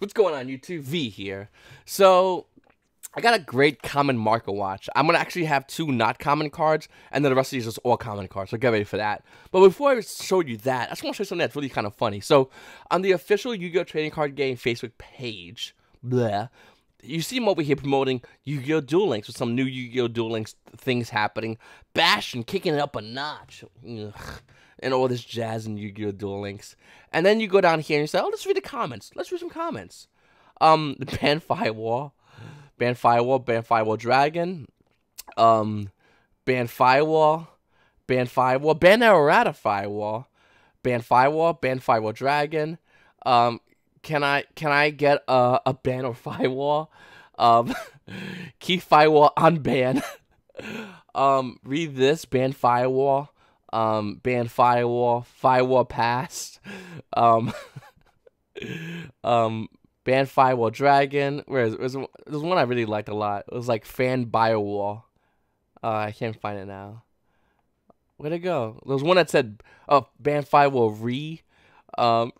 What's going on, YouTube? V here. So, I got a great common marker watch. I'm going to actually have two not common cards, and then the rest of these are just all common cards, so get ready for that. But before I show you that, I just want to show you something that's really kind of funny. So, on the official Yu-Gi-Oh! Trading Card Game Facebook page, you see him over here promoting Yu-Gi-Oh! Duel Links with some new Yu-Gi-Oh! Duel Links things happening. Bash and kicking it up a notch. Ugh. And all this jazz and Yu-Gi-Oh! Duel Links. And then you go down here and you say, oh, let's read the comments. Let's read some comments. Ban Firewall. Ban Firewall. Ban Firewall Dragon. Ban Firewall. Ban Firewall. Ban Errata Firewall. Ban Firewall. Ban Firewall Dragon. Can I get a ban or Firewall? Keep Firewall unban. Read this. Ban Firewall. Ban Firewall, Firewall passed, ban Firewall Dragon. There's one I really liked a lot. It was like Fan Firewall. I can't find it now. Where'd it go? There was one that said, oh, ban Firewall re. Damn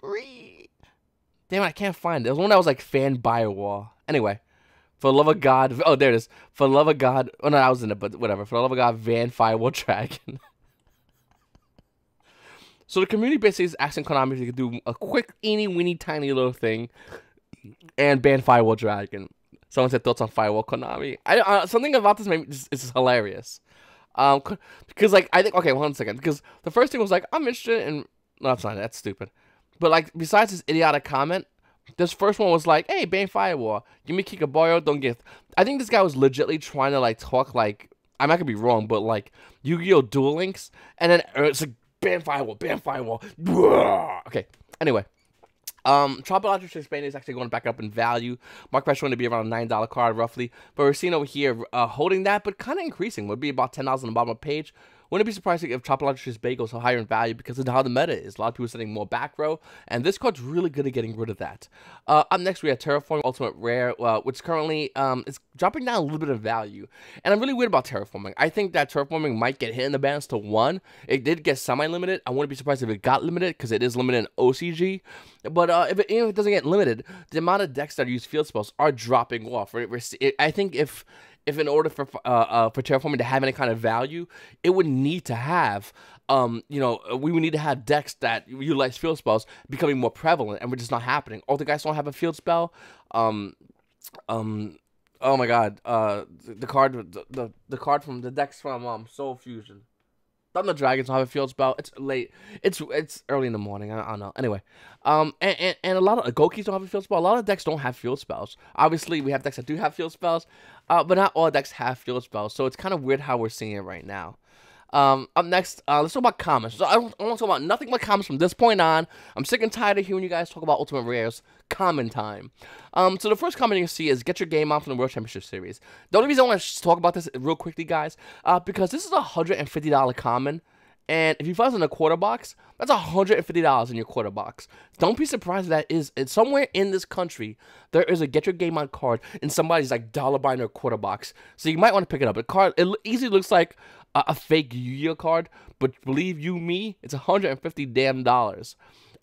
it, I can't find it. There was one that was like Fan Firewall. Anyway, for the love of God. Oh, there it is. For the love of God. Oh, no, I was in it, but whatever. For the love of God, Van Firewall Dragon. So the community basically is asking Konami if they could do a quick, eeny-weeny, tiny little thing and ban Firewall Dragon. Someone said thoughts on Firewall Konami. Something about this is hilarious. Because, like, I think, okay, 1 second. Because the first thing was, like, I'm interested in, no, that's not, that's stupid. But, like, besides this idiotic comment, this first one was like, hey, ban Firewall. Give me Kikaboyo, don't get, I think this guy was legitimately trying to, like, talk, like, I might be wrong, but, like, Yu-Gi-Oh! Duel Links. And then it's like, ban Firewall, ban Firewall. Okay, anyway. Tropical Electric Spain is actually going back up in value. Mark price going to be around a $9 card, roughly. But we're seeing over here holding that, but kind of increasing. Would be about $10 on the bottom of the page. Wouldn't be surprising if Tropical Electric Bay goes higher in value because of how the meta is. A lot of people are setting more back row, and this card's really good at getting rid of that. Up next, we have Terraforming Ultimate Rare, which currently is dropping down a little bit of value. And I'm really weird about Terraforming. I think that Terraforming might get hit in the balance to 1. It did get semi-limited. I wouldn't be surprised if it got limited because it is limited in OCG. But if it doesn't get limited, the amount of decks that use field spells are dropping off. Right? I think if in order for Terraforming to have any kind of value, it would need to have, we would need to have decks that utilize field spells becoming more prevalent, and we're just not happening. All the guys don't have a field spell. Oh my God, the card from the decks from Soul Fusion. Thunder Dragons don't have a field spell. It's late. It's early in the morning. I don't know. Anyway, and a lot of Gokis don't have a field spell. A lot of decks don't have field spells. Obviously, we have decks that do have field spells, but not all decks have field spells. So it's kind of weird how we're seeing it right now. Up next, let's talk about comments. So I want to talk about nothing but comments from this point on. I'm sick and tired of hearing you guys talk about Ultimate Rares. Comment time. So the first comment you see is get your game on from the World Championship Series. The only reason I want to talk about this real quickly, guys, because this is a $150 common. And if you find it in a quarter box, that's $150 in your quarter box. Don't be surprised that it's somewhere in this country, there is a get your game on card in somebody's like dollar buy in their quarter box. So you might want to pick it up. The card, it easily looks like a fake Yu-Gi-Oh card, but believe you me, it's $150 damn dollars.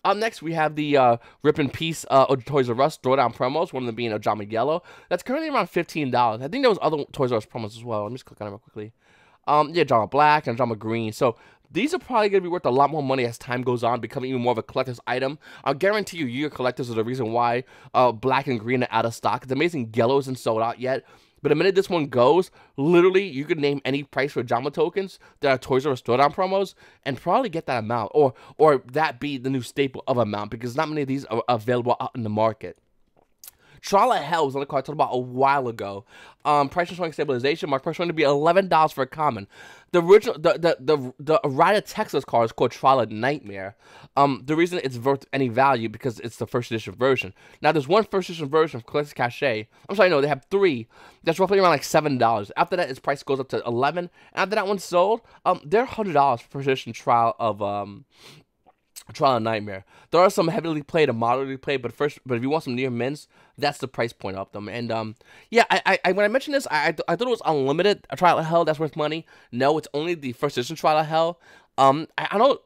Up next, we have the Rip in Peace Toys R Us throwdown promos, one of them being Ojama Yellow. That's currently around $15. I think there was other Toys R Us promos as well. Let me just click on it real quickly. Yeah, Ojama Black and Ojama Green. So these are probably going to be worth a lot more money as time goes on, becoming even more of a collector's item. I'll guarantee you, Yu-Gi-Oh collectors are the reason why Black and Green are out of stock. It's amazing Yellow isn't sold out yet. But the minute this one goes, literally, you could name any price for Ojama tokens that are Toys R Us throwdown promos and probably get that amount. Or that be the new staple of amount because not many of these are available out in the market. Trial of Hell was another card I talked about a while ago. Price showing stabilization. Mark price showing to be $11 for a common. The original, the Ride Texas card is called Trial of Nightmare. The reason it's worth any value because it's the first edition version. Now there's one first edition version of Collector's Cachet. I'm sorry, no, they have 3. That's roughly around like $7. After that, its price goes up to $11. And after that one's sold, they're $100 for first edition Trial of Nightmare. There are some heavily played and moderately played, but if you want some near mints, that's the price point of them. And yeah, when I mentioned this, I thought it was unlimited. A Trial of Hell that's worth money. No, it's only the first edition Trial of Hell. I know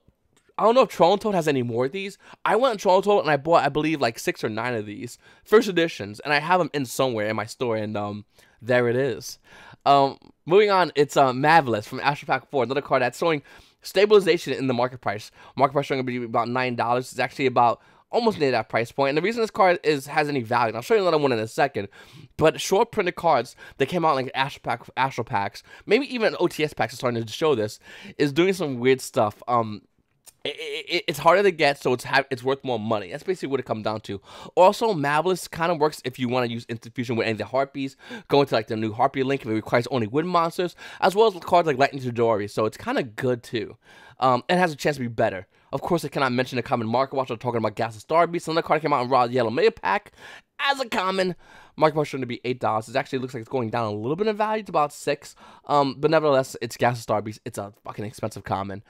I don't know if Troll Toad has any more of these. I went on Troll Toad and I bought, I believe, like 6 or 9 of these first editions, and I have them in somewhere in my store, and there it is. Moving on, it's Marvelous from Astro Pack 4, another card that's showing stabilization in the market price. Market price showing to be about $9. It's actually about almost near that price point. And the reason this card has any value, and I'll show you another one in a second, but short printed cards that came out like Astro Packs, maybe even OTS packs are starting to show this, is doing some weird stuff. It's harder to get, so it's worth more money. That's basically what it comes down to. Also, Marvelous kind of works if you want to use Instant Fusion with any of the Harpies, going to like the new Harpy link if it requires only wind monsters, as well as cards like Lightning Chidori, so it's kind of good too. It has a chance to be better. Of course, I cannot mention the common Market Watch. I'm talking about Gas of Star Beast. Another card came out in Raw Yellow Mega Pack as a common. Market Watch showing to be $8. It actually looks like it's going down a little bit in value to about $6. But nevertheless, it's Gas of Star Beast. It's a fucking expensive common.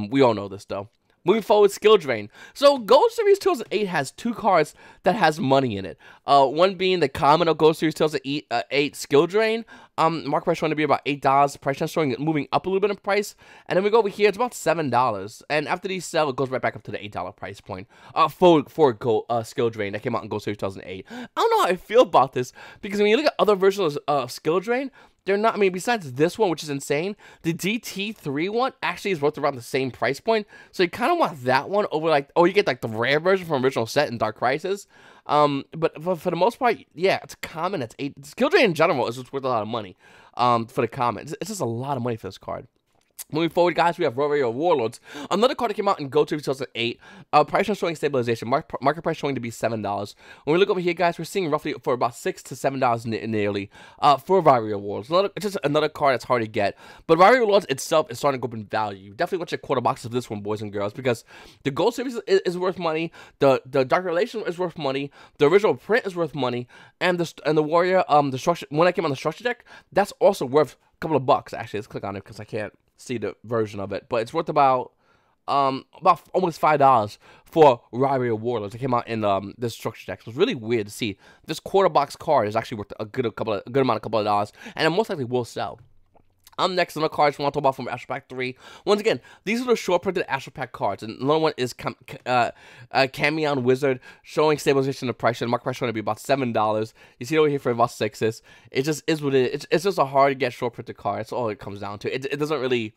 We all know this though. Moving forward, Skill Drain. So, Gold Series 2008 has 2 cards that has money in it. One being the common of Gold Series 2008 Skill Drain. Market price showing to be about $8. Price chance showing moving up a little bit in price. And then we go over here, it's about $7. And after these sell, it goes right back up to the $8 price point. For Gold Skill Drain that came out in Gold Series 2008. I don't know how I feel about this, because when you look at other versions of Skill Drain, they're not, I mean, besides this one, which is insane, the DT3 one actually is worth around the same price point. So you kind of want that one over, like, oh, you get, like, the rare version from original set in Dark Crisis. But for the most part, yeah, it's common. It's $8. Skill Drain in general is just worth a lot of money for the common. It's just a lot of money for this card. Moving forward, guys, we have Warrior Warlords. Another card that came out in Go to 2008. Price showing stabilization. Market price showing to be $7. When we look over here, guys, we're seeing roughly for about $6 to $7 nearly for Warrior Warlords. It's just another card that's hard to get. But Warrior Warlords itself is starting to go up in value. Definitely want your quarter box of this one, boys and girls, because the Gold Series is worth money. The Dark Relation is worth money. The original print is worth money. And the Warrior, the structure, when I came on the structure deck, that's also worth a couple of bucks. Actually, let's click on it because I can't see the version of it, but it's worth about almost $5 for Warrior Warlords. It came out in this structure deck. So it's really weird to see this quarter box card is actually worth a good amount of dollars, and it most likely will sell. Next, another cards we want to talk about from Astro Pack 3. Once again, these are the short printed Astro Pack cards. And another one is Camion Wizard, showing stabilization of price. And market price showing to be about $7. You see it over here for about $6. It just is what it is. It's just a hard to get short printed card. That's all it comes down to. It doesn't really,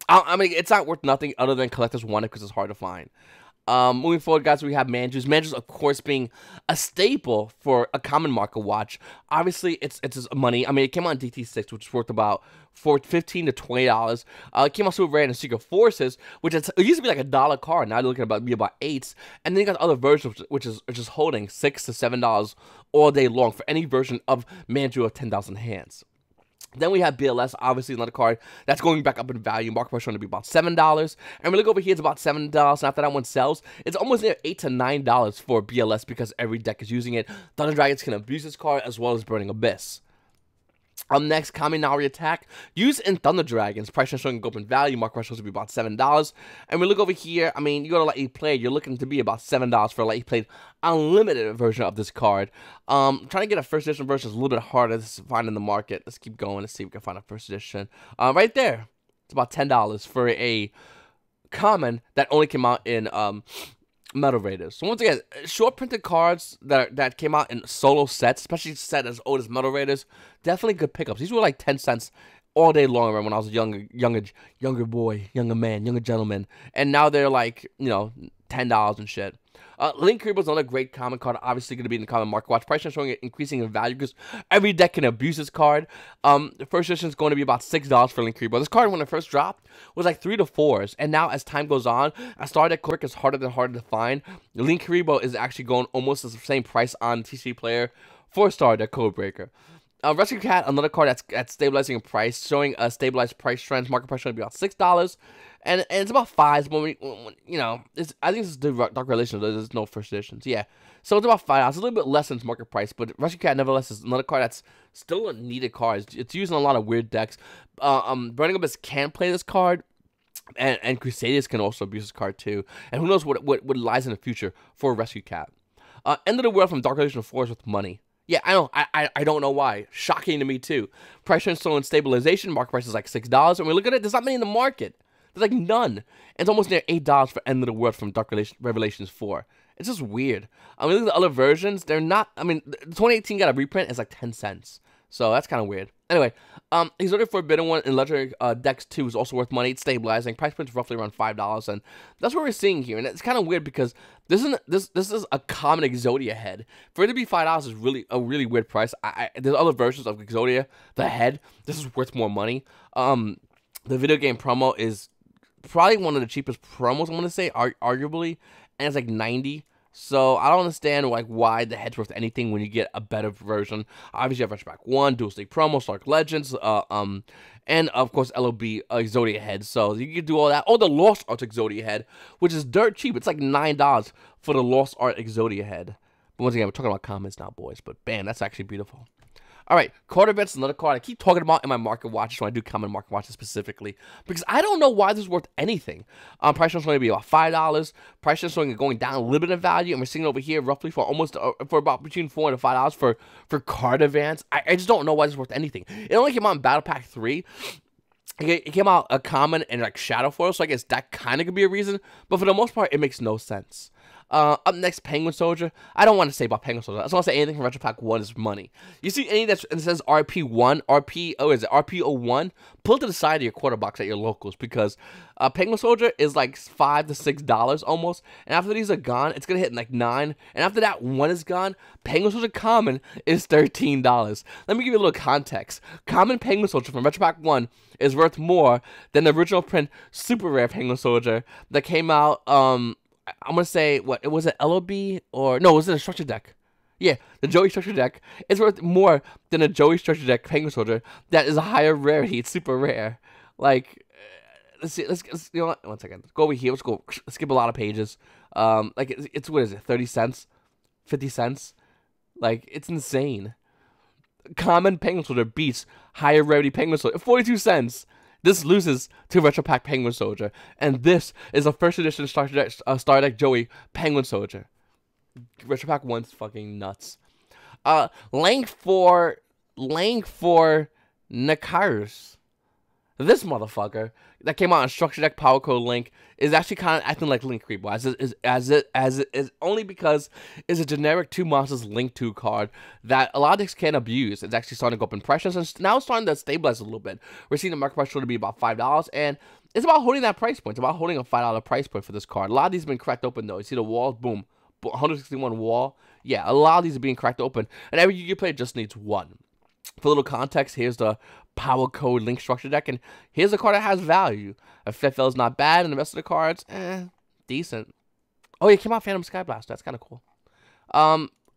I mean, it's not worth nothing other than collectors want it because it's hard to find. Moving forward, guys, we have Manjus. Manjus, of course, being a staple for a common Market Watch. Obviously, it's just money. I mean, it came out in DT6, which is worth about $15 to $20. It came out Super Rare in Secret Forces, which it used to be like $1 card. Now they're looking at about $8. And then you got other versions, which is just holding $6 to $7 all day long for any version of Manju of 10,000 hands. Then we have BLS, obviously another card that's going back up in value. Market price showing to be about $7. And we look over here, it's about $7. And after that one sells, it's almost near $8 to $9 for BLS because every deck is using it. Thunder Dragons can abuse this card as well as Burning Abyss. Next, Kaminari Attack, used in Thunder Dragons. Price showing to go up in value. Market price shows to be about $7. And we look over here, I mean, you go to Let You Play, you're looking to be about $7 for a Let You Play unlimited version of this card. Trying to get a first edition version is a little bit harder to find in the market. Let's keep going. Let's see if we can find a first edition. Right there, it's about $10 for a common that only came out in Metal Raiders. So once again, short printed cards that came out in solo sets, especially set as old as Metal Raiders, definitely good pickups. These were like 10 cents all day long when I was a younger boy, younger man, younger gentleman, and now they're like, you know, $10 and shit. Link Creeper is another great common card, obviously going to be in the common Market Watch. Price showing it increasing in value because every deck can abuse this card. The first edition is going to be about $6 for Link Creeper. This card, when it first dropped, was like 3 to 4s, and now as time goes on, as Star Deck Quick is harder to find. Link Creeper is actually going almost the same price on TCG Player for Star Deck Codebreaker. Rescue Cat, another card that's stabilizing in price, showing a stabilized price trends. Market price showing to be about $6, and it's about $5. When you know, I think this is the Dark Relation. There's no first editions, yeah. So it's about $5. It's a little bit less than its market price, but Rescue Cat nevertheless is another card that's still a needed card. It's used in a lot of weird decks. Burning Abyss can play this card. And Crusaders can also abuse this card too. And who knows what lies in the future for Rescue Cat. End of the World from Dark Relation 4 is with money. Yeah, I know. I don't know why. Shocking to me too. Price trend still in stabilization. Market price is like $6. And we look at it, there's not many in the market. There's like none. And it's almost near $8 for End of the World from Dark Revelations 4. It's just weird. I mean, look at the other versions. They're not. I mean, the 2018 got a reprint. It's like 10 cents. So that's kind of weird. Anyway, Exodia Forbidden One and Legendary Dex 2 is also worth money. It's stabilizing. Price point is roughly around $5, and that's what we're seeing here. And it's kind of weird because this is a common Exodia head. For it to be $5 is really a really weird price. There's other versions of Exodia. The head. This is worth more money. The video game promo is probably one of the cheapest promos, I'm gonna say, arguably, and it's like 90. So I don't understand like why the head's worth anything when you get a better version. Obviously, you have Retro Pack 1, Dual Stake Promo, Stark Legends, and of course LOB Exodia head. So you can do all that. Oh, the Lost Art Exodia head, which is dirt cheap. It's like $9 for the Lost Art Exodia head. But once again, we're talking about comments now, boys. But bam, that's actually beautiful. All right, card events, another card I keep talking about in my market watches when I do comment market watches specifically, because I don't know why this is worth anything. Price is going to be about $5. Price is going down a little bit in value, and we're seeing it over here roughly for almost for about between $4 and $5 for card events. I just don't know why this is worth anything. It only came out in Battle Pack 3. It came out a common and like shadow foil, so I guess that kind of could be a reason. But for the most part, it makes no sense. Up next, Penguin Soldier. I don't want to say about Penguin Soldier. I just want to say anything from Retro Pack 1 is money. You see any that says RP1, RP01? Pull it to the side of your quarter box at your locals, because Penguin Soldier is like $5 to $6 almost. And after these are gone, it's going to hit like $9. And after that one is gone, Penguin Soldier Common is $13. Let me give you a little context. Common Penguin Soldier from Retro Pack 1 is worth more than the original print Super Rare Penguin Soldier that came out, I'm going to say, what, it was an LOB, or, no, was it a structure deck? Yeah, the Joey structure deck is worth more than a Joey structure deck Penguin Soldier that is a higher rarity. It's super rare. Like, let's see, let's you know what, 1 second. Let's go over here, let's skip a lot of pages. Like, it's what is it, 30 cents? 50 cents? Like, it's insane. Common Penguin Soldier beats higher rarity Penguin Soldier, 42 cents. This loses to Retro Pack Penguin Soldier, and this is a first edition Star Deck Joey Penguin Soldier. Retro Pack 1's fucking nuts. Link for Nakaris. This motherfucker that came out on Structure Deck Power Code Link is actually kind of acting like Link Creep, as it is only because it's a generic 2 monsters Link 2 card that a lot of decks can't abuse. It's actually starting to go up in pressures, and now it's starting to stabilize a little bit. We're seeing the market price to be about $5, and it's about holding that price point. It's about holding a $5 price point for this card. A lot of these have been cracked open though. You see the walls, boom, 161 wall. Yeah, a lot of these are being cracked open, and every Yu-Gi-Oh player just needs one. For a little context, here's the Power Code Link Structure Deck, and here's a card that has value. A FFL is not bad, and the rest of the cards, decent. Oh, it came out Phantom Skyblast. That's kind of cool.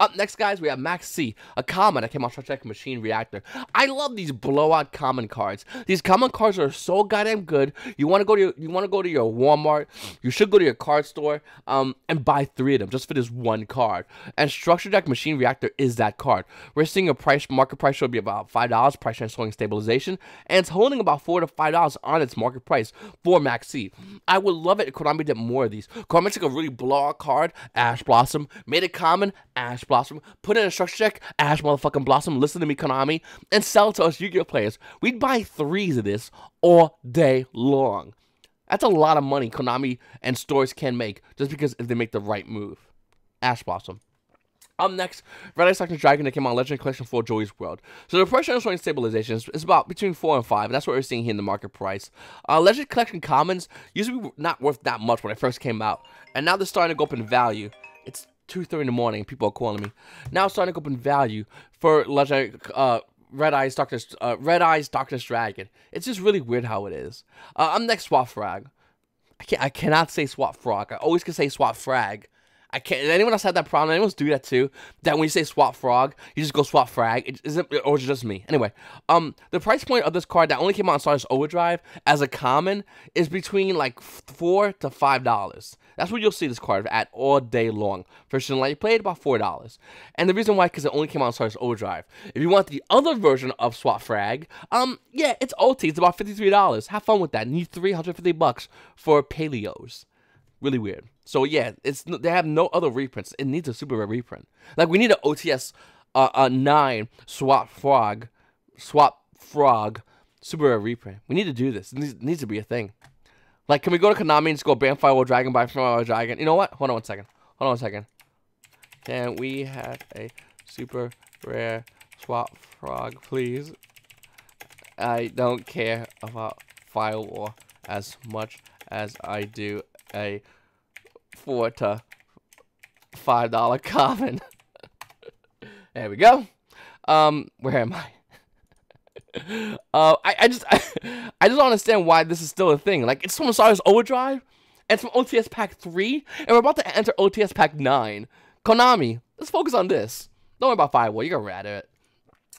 Up next, guys, we have Max C, a common that came out Structure Deck Machine Reactor. I love these blowout common cards. These common cards are so goddamn good. You want to go to your Walmart. You should go to your card store and buy 3 of them just for this one card. And Structure Deck Machine Reactor is that card. We're seeing a market price should be about $5. Price transferring stabilization, and it's holding about $4 to $5 on its market price for Max C. I would love it if Konami did more of these. Konami took a really blowout card, Ash Blossom, made it common, Ash Blossom, put in a structure deck, Ash motherfucking Blossom, listen to me, Konami, and sell it to us Yu-Gi-Oh players. We'd buy 3s of this all day long. That's a lot of money Konami and stores can make just because if they make the right move. Ash Blossom. Up next, Red Ice Doctor Dragon that came out Legendary Collection for Joey's World. So the price transferring stabilization is about between 4 and 5, and that's what we're seeing here in the market price. Legendary Collection Commons used to be not worth that much when it first came out, and now they're starting to go up in value. It's 2:30 in the morning, people are calling me. Now it's starting to go up in value for Legendary Red Eyes Darkness Dragon. It's just really weird how it is. Up next, Swap Frag. I cannot say Swap Frog. I always can say Swap Frag. I can't. Anyone else had that problem? Anyone else do that too? That when you say Swap Frog, you just go Swap Frag. Or is it just me? Anyway, the price point of this card that only came out on Stardust Overdrive as a common is between like $4 to $5. That's what you'll see this card at all day long. First and light played about $4. And the reason why, because it only came out on Stardust Overdrive. If you want the other version of Swap Frag, yeah, it's OT. It's about $53. Have fun with that. Need $350 for Paleos. Really weird. So yeah, they have no other reprints. It needs a super rare reprint. Like we need an OTS 9 Swap Frog super rare reprint. We need to do this. It needs to be a thing. Like, can we go to Konami and just go ban Firewall Dragon, buy Firewall Dragon? You know what? Hold on one second. Hold on one second. Can we have a super rare swap frog, please? I don't care about Firewall as much as I do a $4 to $5 common. There we go. Where am I? I just don't understand why this is still a thing. Like, it's from Stars Overdrive, and it's from OTS Pack 3, and we're about to enter OTS Pack 9. Konami, let's focus on this. Don't worry about Firewall, you're gonna rat it.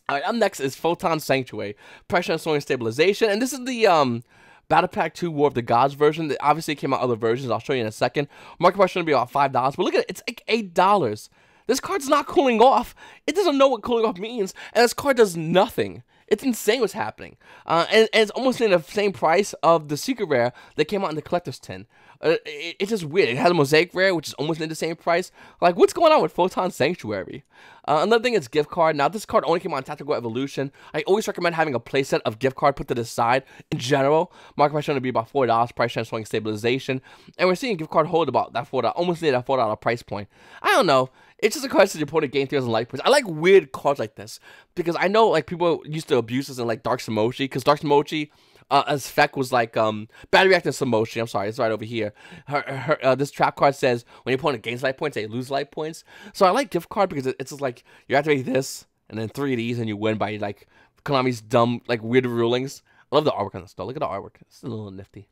Alright, up next is Photon Sanctuary, Pressure and Soaring Stabilization, and this is the Battle Pack 2 War of the Gods version. That obviously came out other versions, I'll show you in a second. Market price should be about $5, but look at it, it's like $8. This card's not cooling off. It doesn't know what cooling off means, and this card does nothing. It's insane what's happening. And it's almost in the same price of the Secret Rare that came out in the Collector's Tin. It's just weird. It has a Mosaic Rare, which is almost in the same price. Like, what's going on with Photon Sanctuary? Another thing is gift card. Now, this card only came out in Tactical Evolution. I always recommend having a playset of gift card put to the side in general. Market price to be about $4, price transferring stabilization. And we're seeing gift card hold about that $4, almost near that $4 price point. I don't know. It's just a card that your opponent gain 3,000 life points. I like weird cards like this because I know like people used to abuse this in like Dark Samoshi, because Dark Samoshi as effect was like battery reactive Samoshi. I'm sorry, it's right over here. This trap card says when your opponent gains life points, they lose life points. So I like gift card because it's just like you activate this and then 3 of these and you win by like Konami's dumb like weird rulings. I love the artwork on this though. Look at the artwork. It's a little nifty.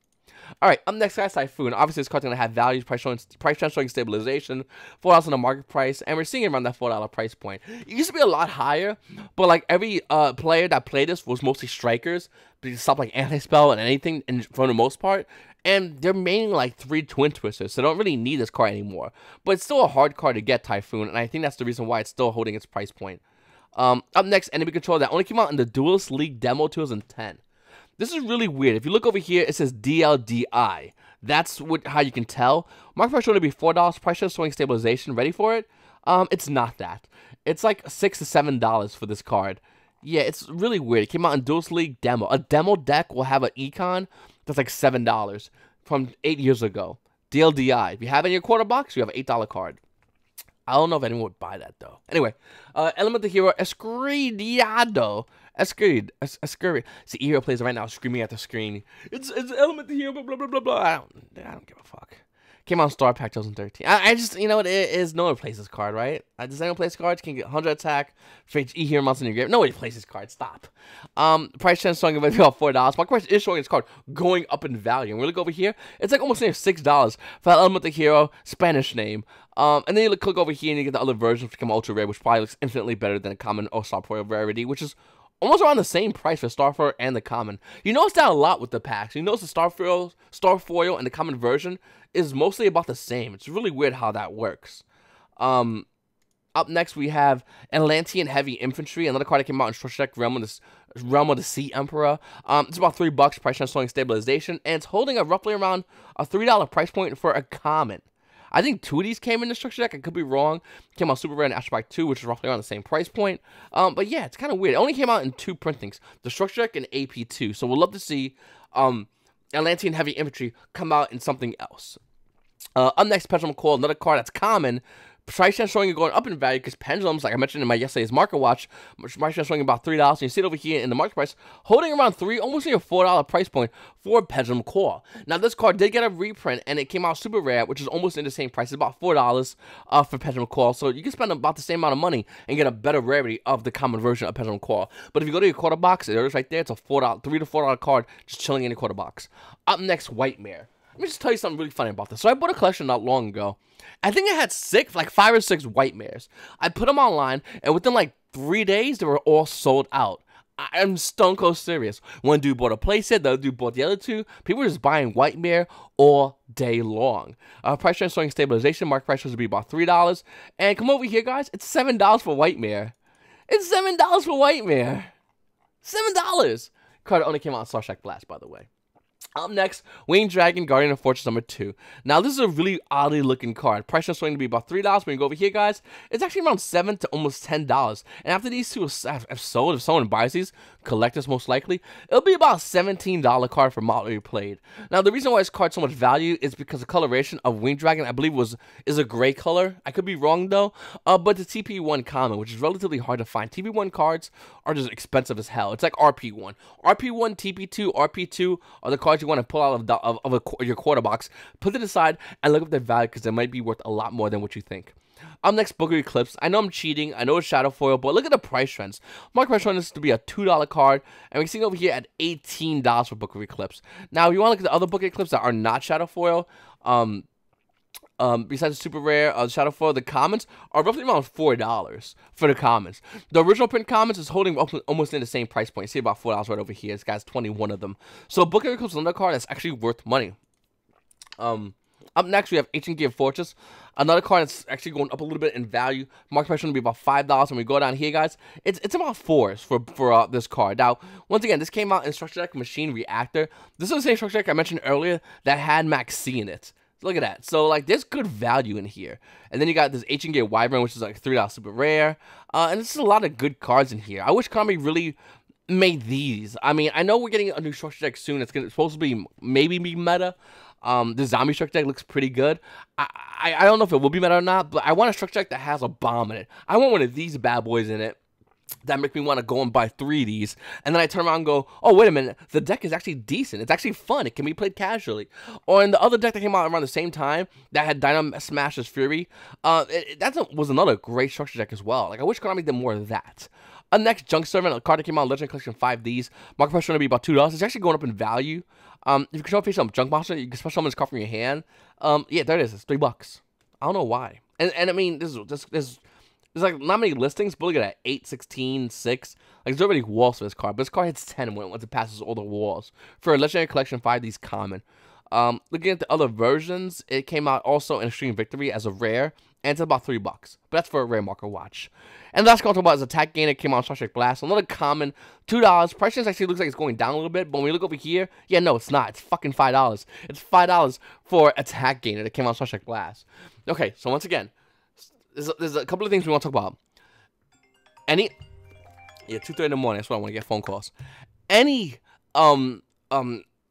Alright, up next, guys, Typhoon. Obviously, this card's going to have values, price transferring stabilization, $4 on the market price, and we're seeing it around that $4 price point. It used to be a lot higher, but, like, every player that played this was mostly strikers, but you stop, like, anti-spell and anything for the most part, and they're mainly, like, 3 Twin Twisters, so they don't really need this card anymore. But it's still a hard card to get, Typhoon, and I think that's the reason why it's still holding its price point. Up next, Enemy Control that only came out in the Duelist League demo 2010. This is really weird. If you look over here, it says DLDI. That's how you can tell. Market price should be $4. Price showing stabilization. Ready for it? It's not that. It's like $6 to $7 for this card. Yeah, it's really weird. It came out in Duelist League demo. A demo deck will have an econ that's like $7 from 8 years ago. DLDI. If you have it in your quarter box, you have an $8 card. I don't know if anyone would buy that, though. Anyway, Element the Hero, Escridiado. Escurri. See, Hero plays it right now, screaming at the screen. It's Element the Hero, blah, blah, blah, blah, blah. I don't give a fuck. Came out in Star Pack 2013. I just, you know what it is? No one plays this card, right? Does anyone play this card? You can get 100 attack for each E-Hero monster in your grave. Nobody plays this card. Stop. Price chance showing about $4. My price is showing this card going up in value. And we look over here, it's like almost near $6 for that Element the Hero Spanish name. And then you click over here and you get the other versions become ultra rare, which probably looks infinitely better than a common or Star Foil rarity, which is almost around the same price for Star Foil and the common. You notice that a lot with the packs. You notice the Star Foil, and the common version is mostly about the same. It's really weird how that works. Up next, we have Atlantean Heavy Infantry, another card that came out in Structure Deck Realm of the Sea Emperor. It's about $3, price showing stabilization, and it's holding a roughly around a $3 price point for a common. I think 2 of these came in the Structure Deck. I could be wrong. Came out Super Rare and Astro Pack 2, which is roughly around the same price point. But yeah, it's kind of weird. It only came out in 2 printings, the Structure Deck and AP2. So we'll love to see Atlantean Heavy Infantry come out in something else. Up next, Pendulum Call, another card that's common. Price chance showing it going up in value because pendulums, like I mentioned in my yesterday's market watch, price chance showing about $3. And you see it over here in the market price, holding around almost near a $4 price point for Pendulum Core. Now, this card did get a reprint, and it came out super rare, which is almost in the same price. It's about $4 for Pendulum Core. So you can spend about the same amount of money and get a better rarity of the common version of Pendulum Core. But if you go to your quarter box, there it is right there. It's a $3 to $4 card just chilling in your quarter box. Up next, White Mare. Let me just tell you something really funny about this. So I bought a collection not long ago. I think I had 5 or 6 White Mares. I put them online, and within like 3 days, they were all sold out. I'm stone cold serious. One dude bought a playset, the other dude bought the other 2. People were just buying White Mare all day long. Price transferring stabilization, market price would be about $3. And come over here, guys. It's $7 for White Mare. It's $7 for White Mare. $7. Card only came out on Star Trek Blast, by the way. Up next, Winged Dragon, Guardian of Fortress number 2. Now, this is a really oddly looking card. Price is going to be about $3. When you go over here, guys, it's actually around $7 to almost $10. And after these two have sold, if someone buys these, collectors most likely, it'll be about a $17 card for model you played. Now, the reason why this card so much value is because the coloration of Winged Dragon, I believe, is a gray color. I could be wrong, though. But the TP1 common, which is relatively hard to find. TP1 cards are just expensive as hell. It's like RP1. RP1, TP2, RP2 are the cards you want to pull out of your quarter box, put it aside, and look up their value because they might be worth a lot more than what you think. Up next, Book of Eclipse. I know I'm cheating. I know it's shadow foil, but look at the price trends. Market price trend is to be a $2 card, and we're seeing over here at $18 for Book of Eclipse. Now, if you want to look at the other Book of Eclipse that are not shadow foil, besides the super rare, shadow foil, the commons are roughly around $4 for the commons. The original print commons is holding almost in the same price point. You see about $4 right over here. This guy's 21 of them. So Book of Eclipse is another card that's actually worth money. Up next, we have Ancient Gear Fortress, another card that's actually going up a little bit in value. Market price will be about $5. When we go down here, guys, it's about $4 for this card. Now, once again, this came out in Structure Deck Machine Reactor. This is the same Structure Deck I mentioned earlier that had Max C in it. Look at that. So, like, there's good value in here. And then you got this Ancient Gear Wyvern, which is like $3 super rare. And there's a lot of good cards in here. I wish Konami really made these. I mean, I know we're getting a new Structure Deck soon. It's supposed to be maybe meta. The Zombie Structure Deck looks pretty good. I don't know if it will be meta or not, but I want a Structure Deck that has a bomb in it. I want one of these bad boys in it that make me want to go and buy 3 of these, and then I turn around and go, oh, wait a minute, the deck is actually decent. It's actually fun. It can be played casually. Or in the other deck that came out around the same time that had Dynamo Smash's Fury, that was another great Structure Deck as well. Like, I wish Konami did more of that. Next, Junk Servant, a card that came out in Legend Collection 5Ds. Market price is going to be about $2. It's actually going up in value. If you control face up Junk Monster, you can special summon this card from your hand. Yeah, there it is. It's $3. I don't know why. And I mean, there's like not many listings, but look at that. 8, 16, 6. Like, there's already walls for this card, but this card hits 10 once it passes all the walls. For a Legendary Collection 5Ds common. Looking at the other versions, it came out also in Extreme Victory as a rare, and it's about $3. But that's for a rare marker watch. And the last card I'll talk about is Attack Gainer. It came out in Starship Blast. Another common, $2. Price change actually looks like it's going down a little bit, but when we look over here, yeah, no, it's not. It's fucking $5. It's $5 for Attack Gainer that came out in Starship Blast. Okay, so once again, there's a couple of things we want to talk about. Yeah, 2:30 in the morning. That's why I want to get phone calls. Any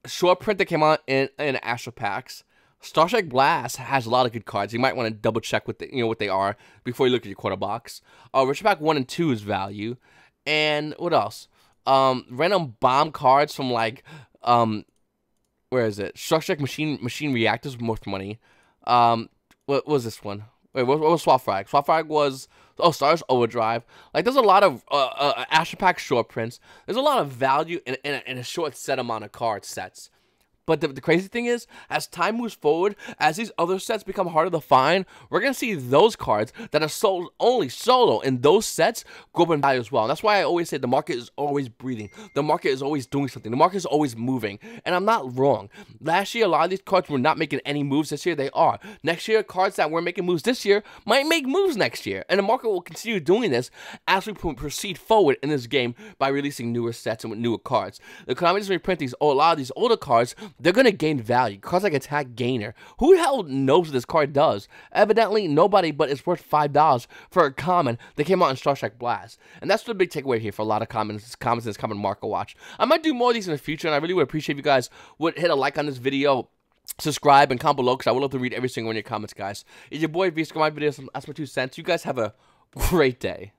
short print that came out in Astro Packs, Starstrike Blast has a lot of good cards. You might want to double check what they are before you look at your quarter box. Retro Pack 1 and 2 is value, and what else? Random bomb cards from like where is it? Starstrike Machine Reactors worth money. What was this one? Wait, what was Swap Frag? Swap Frag was Stars Overdrive. Like, there's a lot of Astro Pack short prints. There's a lot of value in a short set amount of card sets. But the crazy thing is, as time moves forward, as these other sets become harder to find, we're going to see those cards that are sold only solo in those sets go up in value as well. And that's why I always say the market is always breathing. The market is always doing something. The market is always moving. And I'm not wrong. Last year, a lot of these cards were not making any moves. This year, they are. Next year, cards that were making moves this year might make moves next year. And the market will continue doing this as we proceed forward in this game by releasing newer sets and with newer cards. The Konami just reprint a lot of these older cards. They're going to gain value. Cards like Attack Gainer. Who the hell knows what this card does? Evidently, nobody, but it's worth $5 for a common that came out in Starstrike Blast. And that's the big takeaway here for a lot of comments in this common marker watch. I might do more of these in the future, and I really would appreciate if you guys would hit a like on this video, subscribe, and comment below, because I would love to read every single one of your comments, guys. It's your boy V. My videos. That's my 2 cents. You guys have a great day.